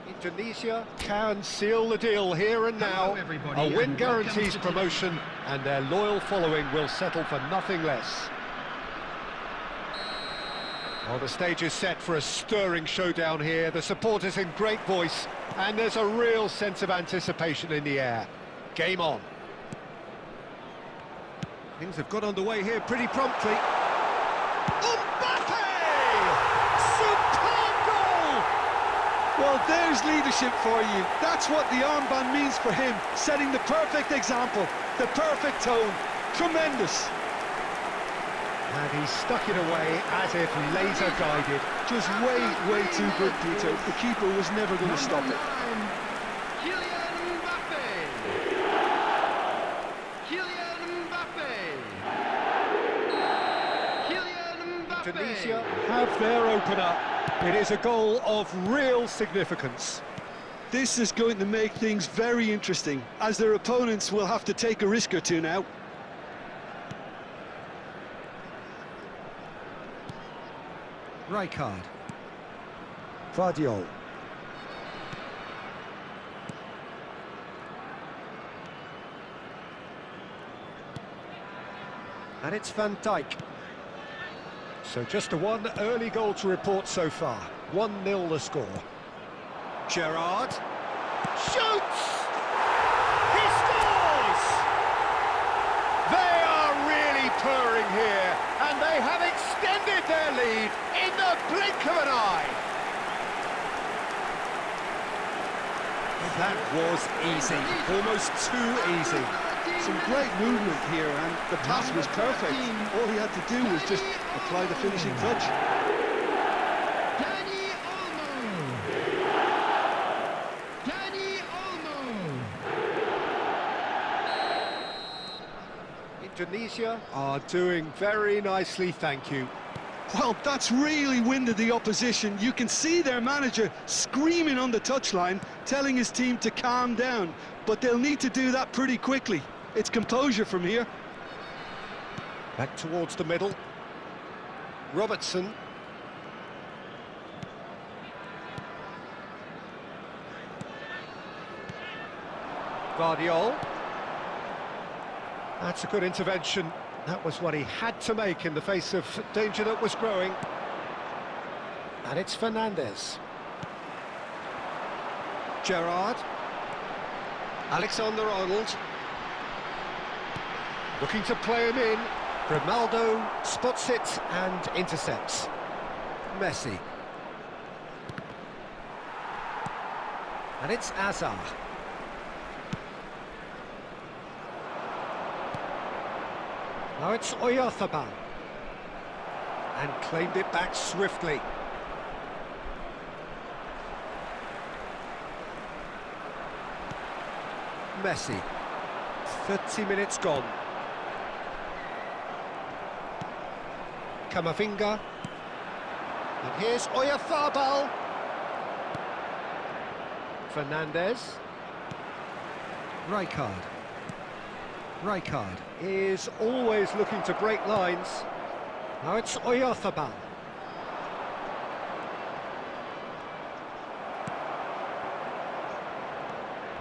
Indonesia can seal the deal here and now. A win guarantees promotion, and their loyal following will settle for nothing less. Well, the stage is set for a stirring showdown here. The supporters in great voice, and there's a real sense of anticipation in the air. Game on. Things have got underway here pretty promptly. Well, there's leadership for you. That's what the armband means for him, setting the perfect example, the perfect tone. Tremendous. And he stuck it away as if laser-guided. Just way too good, Peter. The keeper was never going to stop it. Indonesia have their opener. It is a goal of real significance. This is going to make things very interesting, as their opponents will have to take a risk or two now. Rijkaard. Vardiol. And it's Van Dijk. So just one early goal to report so far. 1-0 the score. Gerrard shoots! He scores! They are really purring here, and they have extended their lead in the blink of an eye. That was easy, almost too easy. Some great movement here, and the pass was perfect. All he had to do was just apply the finishing touch. Indonesia are doing very nicely, thank you. Well, that's really winded the opposition. You can see their manager screaming on the touchline, telling his team to calm down, but they'll need to do that pretty quickly. It's composure from here. Back towards the middle. Robertson. Vardiol. That's a good intervention. That was what he had to make in the face of danger that was growing. And it's Fernandes. Gerrard. Alexander-Arnold. Looking to play him in. Grimaldo spots it and intercepts. Messi. And it's Azar. Now it's Oyarzabal. And claimed it back swiftly. Messi. 30 minutes gone. Camavinga. And here's Oyarzabal. Fernandes. Rijkaard is always looking to break lines. Now it's Oyarzabal.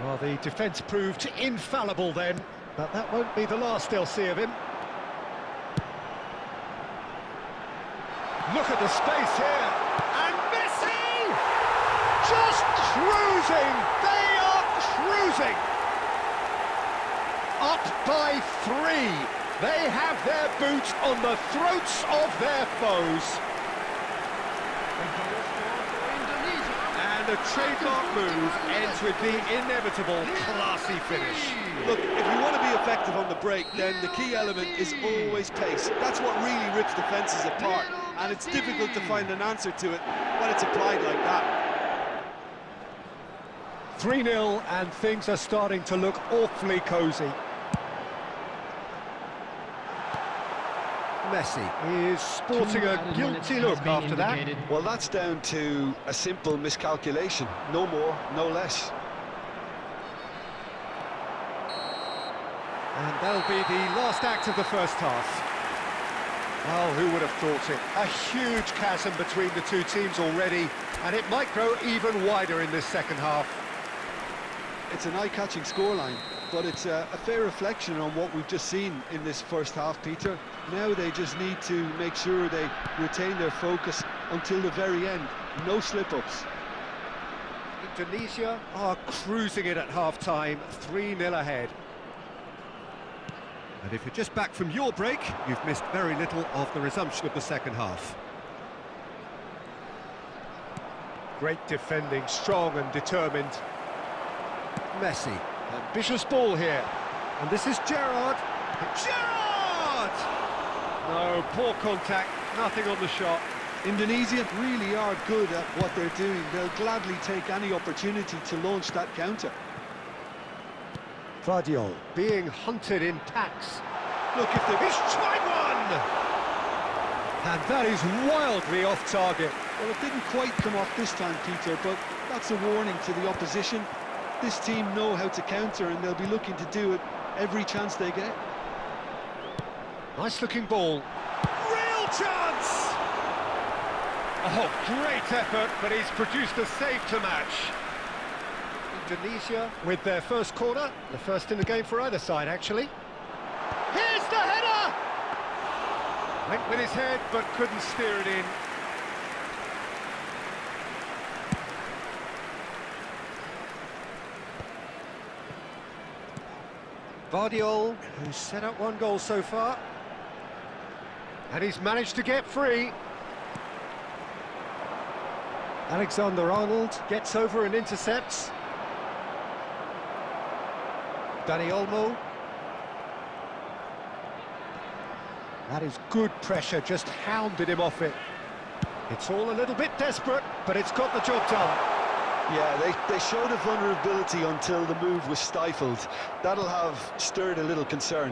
Well, the defence proved infallible then, but that won't be the last they'll see of him. Look at the space here, and Messi! Just cruising! They are cruising! Up by 3. They have their boot on the throats of their foes. And a trademark move ends with the inevitable classy finish. Look, if you want to be effective on the break, then the key element is always pace. That's what really rips defences apart, and it's difficult to find an answer to it when it's applied like that. 3-0, and things are starting to look awfully cosy. Messi is sporting a guilty look after that. Well, that's down to a simple miscalculation. No more, no less. And that'll be the last act of the first half. Oh, who would have thought it? A huge chasm between the two teams already, and it might grow even wider in this second half. It's an eye-catching scoreline, but it's a fair reflection on what we've just seen in this first half, Peter. Now they just need to make sure they retain their focus until the very end. No slip-ups. Indonesia are cruising it at half-time, 3-0 ahead. And if you're just back from your break, you've missed very little of the resumption of the second half. Great defending, strong and determined. Messi, ambitious ball here. And this is Gerrard. Gerrard! No, poor contact, nothing on the shot. Indonesia really are good at what they're doing. They'll gladly take any opportunity to launch that counter. Vardiol being hunted in packs. Look, if they're... He's tried one! And that is wildly off target. Well, it didn't quite come off this time, Peter, but that's a warning to the opposition. This team know how to counter, and they'll be looking to do it every chance they get. Nice looking ball. Real chance! Oh, great effort, but he's produced a save to match. Indonesia with their first corner, the first in the game for either side, actually. Here's the header! Went with his head, but couldn't steer it in. Vardiol, who's set up one goal so far. And he's managed to get free. Alexander-Arnold gets over and intercepts. Dani Olmo. That is good pressure, just hounded him off it. It's all a little bit desperate, but it's got the job done. Yeah, they showed a vulnerability until the move was stifled. That'll have stirred a little concern.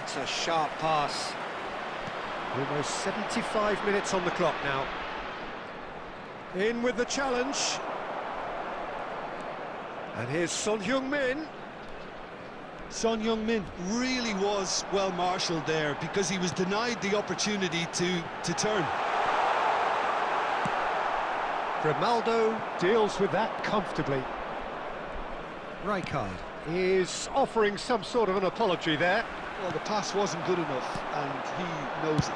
It's a sharp pass. Almost 75 minutes on the clock now. In with the challenge. And here's Son Heung-min. Son Heung-min really was well marshalled there because he was denied the opportunity to turn. Grimaldo deals with that comfortably. Rijkaard is offering some sort of an apology there. Well, the pass wasn't good enough, and he knows it.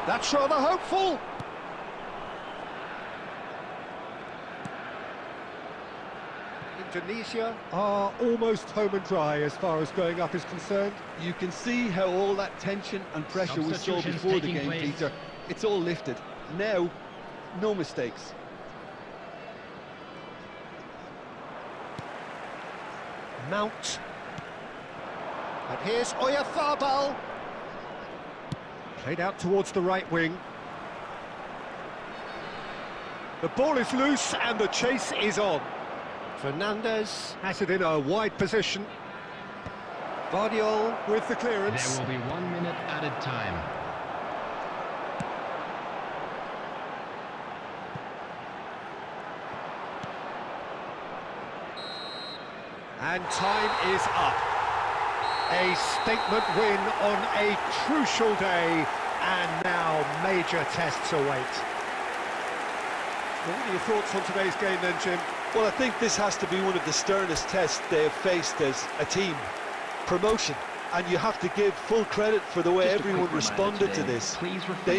That's rather hopeful. Indonesia are almost home and dry as far as going up is concerned. You can see how all that tension and pressure we saw before the game, Peter. It's all lifted. Now, no mistakes. Mount. And here's Oyarzabal. Played out towards the right wing. The ball is loose and the chase is on. Fernandez has it in a wide position. Vardiol with the clearance. There will be 1 minute added time. And time is up. A statement win on a crucial day, and now major tests await. What are your thoughts on today's game then, Jim? Well, I think this has to be one of the sternest tests they have faced as a team. Promotion. And you have to give full credit for the way everyone responded to this. Please refrain